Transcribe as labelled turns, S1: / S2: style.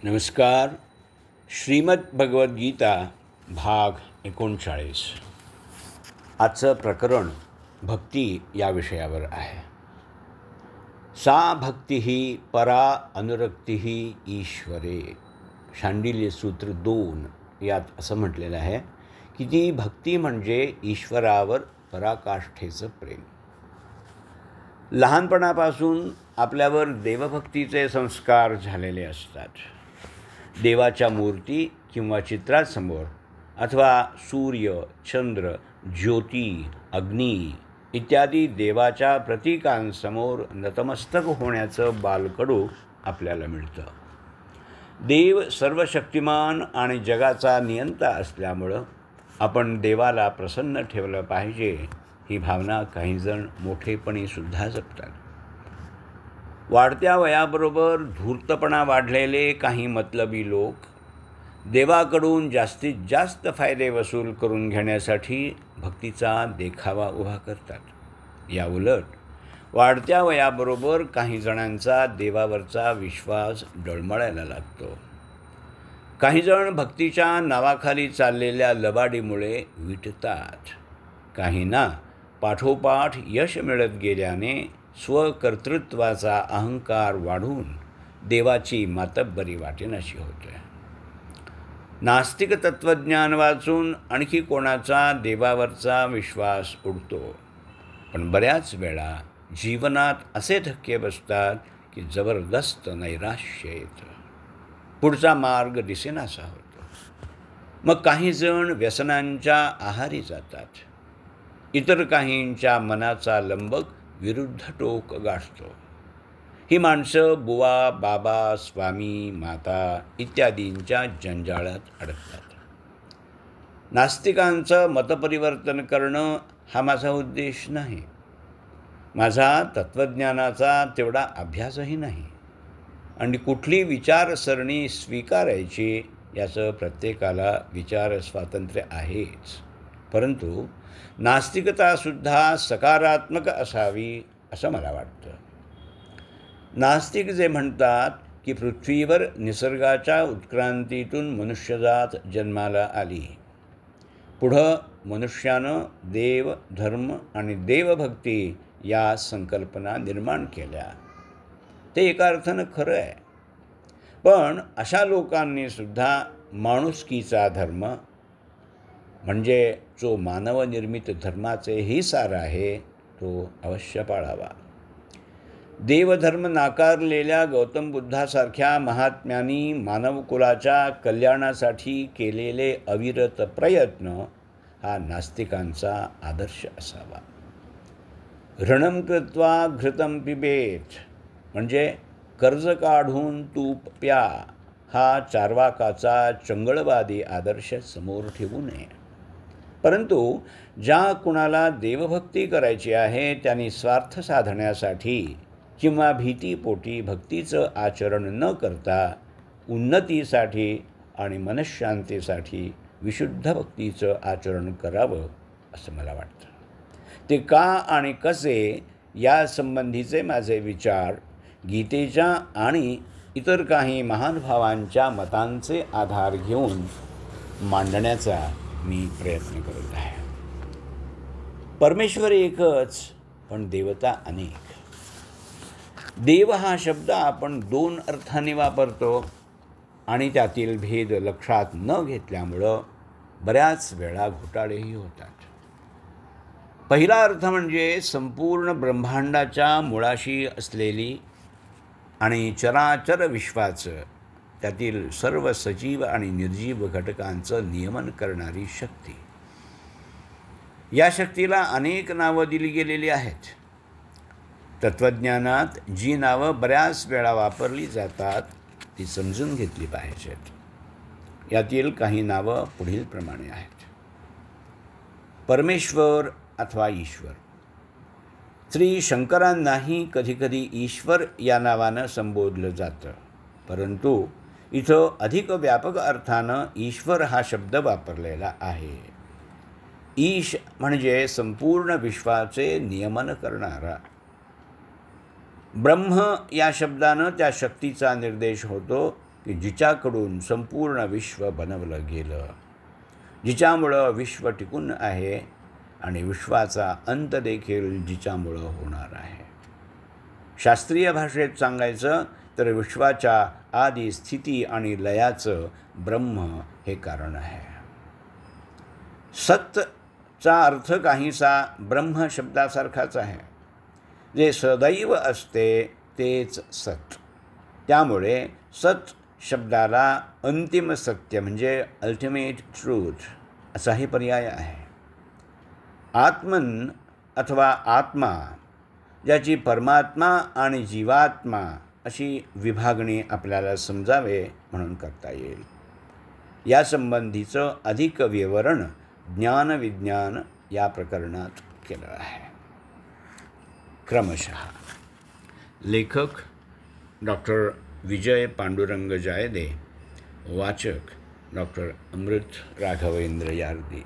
S1: नमस्कार. श्रीमद भगवद्गीता भाग 39. आजचं प्रकरण भक्ती या विषयावर आहे. सा भक्ती परा अनुरक्ती ईश्वरे. शांडिल्य सूत्र 2 यात असं म्हटलेलं आहे की ती भक्ती म्हणजे ईश्वरावर पराकाष्ठेचं प्रेम. लहानपणापासून आपल्यावर देवभक्तीचे संस्कार झालेले असतात. देवाच्या मूर्ती किंवा चित्रासमोर अथवा सूर्य, चंद्र, ज्योती, अग्नी इत्यादी देवाच्या प्रतीकांसमोर नतमस्तक होण्याचं बालकडू आपल्याला मिळतं. देव सर्वशक्तिमान आणि जगाचा नियंता असल्यामुळं आपण देवाला प्रसन्न ठेवलं पाहिजे ही भावना काहीजण मोठेपणीसुद्धा जपतात. वाढत्या वयाबरोबर धूर्तपणा वाढलेले काही मतलबी लोक देवाकडून जास्तीत जास्त फायदे वसूल करून घेण्यासाठी भक्तीचा देखावा उभा करतात. याउलट वाढत्या वयाबरोबर काही जणांचा देवावरचा विश्वास डळमळायला लागतो. काही जण भक्तीच्या नावाखाली चाललेल्या लबाडीमुळे विटतात. काहींना पाठोपाठ यश मिळत गेल्याने स्वकर्तृत्वाचा अहंकार वाढून देवाची मातब्बरी वाटेनाशी होते. नास्तिक तत्त्वज्ञान वाचून आणखी कोणाचा देवावरचा विश्वास उडतो. पण बऱ्याच वेळा जीवनात असे धक्के बसतात की जबरदस्त नैराश्य येतं. पुढचा मार्ग दिसेनासा होतो. मग काही जण व्यसनांच्या आहारी जातात. इतर काहींच्या मनाचा लंबक विरुद्ध टोक गाठतो. ही माणसं बुवा, बाबा, स्वामी, माता इत्यादींच्या जंजाळात अडकतात. नास्तिकांचं मतपरिवर्तन करणं हा माझा उद्देश नाही. माझा तत्त्वज्ञानाचा तेवढा अभ्यासही नाही आणि कुठली विचारसरणी स्वीकारायची याचं प्रत्येकाला विचार स्वातंत्र्य आहेच. परंतु नास्तिकतासुद्धा सकारात्मक असावी असं मला वाटतं. नास्तिक जे म्हणतात की पृथ्वीवर निसर्गाच्या उत्क्रांतीतून मनुष्यजात जन्माला आली, पुढं मनुष्यानं देव, धर्म आणि देवभक्ती या संकल्पना निर्माण केल्या, ते एका अर्थानं खरं आहे. पण अशा लोकांनीसुद्धा माणुसकीचा धर्म म्हणजे जो मानवनिर्मित धर्माचेही सार आहे तो अवश्य पाळावा. देवधर्म नाकारलेल्या गौतम बुद्धासारख्या महात्म्यांनी मानवकुलाच्या कल्याणासाठी केलेले अविरत प्रयत्न हा नास्तिकांचा आदर्श असावा. ऋणं कृत्वा घृतं पिबेत म्हणजे कर्ज काढून तूप प्या हा चार्वाकाचा चंगळवादी आदर्श समोर ठेवू नये. परंतु ज्या कुणाला देवभक्ती करायची आहे त्यांनी स्वार्थ साधण्यासाठी किंवा भीतीपोटी भक्तीचं आचरण न करता उन्नतीसाठी आणि मनःशांतीसाठी विशुद्ध भक्तीचं आचरण करावं असं मला वाटतं. ते का आणि कसे यासंबंधीचे माझे विचार गीतेच्या आणि इतर काही महानुभावांच्या मतांचे आधार घेऊन मांडण्याचा मी प्रयत्न करत आहे. परमेश्वर एकच पण देवता अनेक. देव हा शब्द आपण 2 अर्थाने वापरतो आणि त्यातील भेद लक्षात न घेतल्यामुळं बऱ्याच वेळा घोटाळेही होतात. पहिला अर्थ म्हणजे संपूर्ण ब्रह्मांडाच्या मुळाशी असलेली आणि चराचर विश्वाचं, त्यातील सर्व सजीव आणि निर्जीव घटकांचं नियमन करणारी शक्ती. या शक्तीला अनेक नावं दिली गेलेली आहेत. तत्त्वज्ञानात जी नावं बऱ्याच वेळा वापरली जातात ती समजून घेतली पाहिजेत. यातील काही नावं पुढील प्रमाणे आहेत. परमेश्वर अथवा ईश्वर. श्री शंकरांनाही कधीकधी ईश्वर या नावानं संबोधलं जातं. परंतु इथं अधिक व्यापक अर्थानं ईश्वर हा शब्द वापरलेला आहे. ईश म्हणजे संपूर्ण विश्वाचे नियमन करणारा. ब्रह्म या शब्दानं त्या शक्तीचा निर्देश होतो की जिच्याकडून संपूर्ण विश्व बनवलं गेलं, जिच्यामुळं विश्व टिकून आहे आणि विश्वाचा अंत देखील जिच्यामुळं होणार आहे. शास्त्रीय भाषेत सांगायचं तर विश्वाच्या आदी स्थिती आणि लयाचं ब्रह्म हे कारण आहे. सतचा अर्थ काहीसा ब्रह्म शब्दासारखाच आहे. जे सदैव असते तेच सत. त्यामुळे सत शब्दाला अंतिम सत्य म्हणजे अल्टिमेट ट्रूथ असाही पर्याय आहे. आत्मन अथवा आत्मा, ज्याची परमात्मा आणि जीवात्मा अशी विभागणी आपल्याला समजावे म्हणून करता येईल. यासंबंधीचं अधिक विवरण ज्ञानविज्ञान या प्रकरणात केलं आहे. क्रमशः लेखक डॉक्टर विजय पांडुरंग जायदे, वाचक डॉक्टर अमृत राघवेंद्र यार्दी.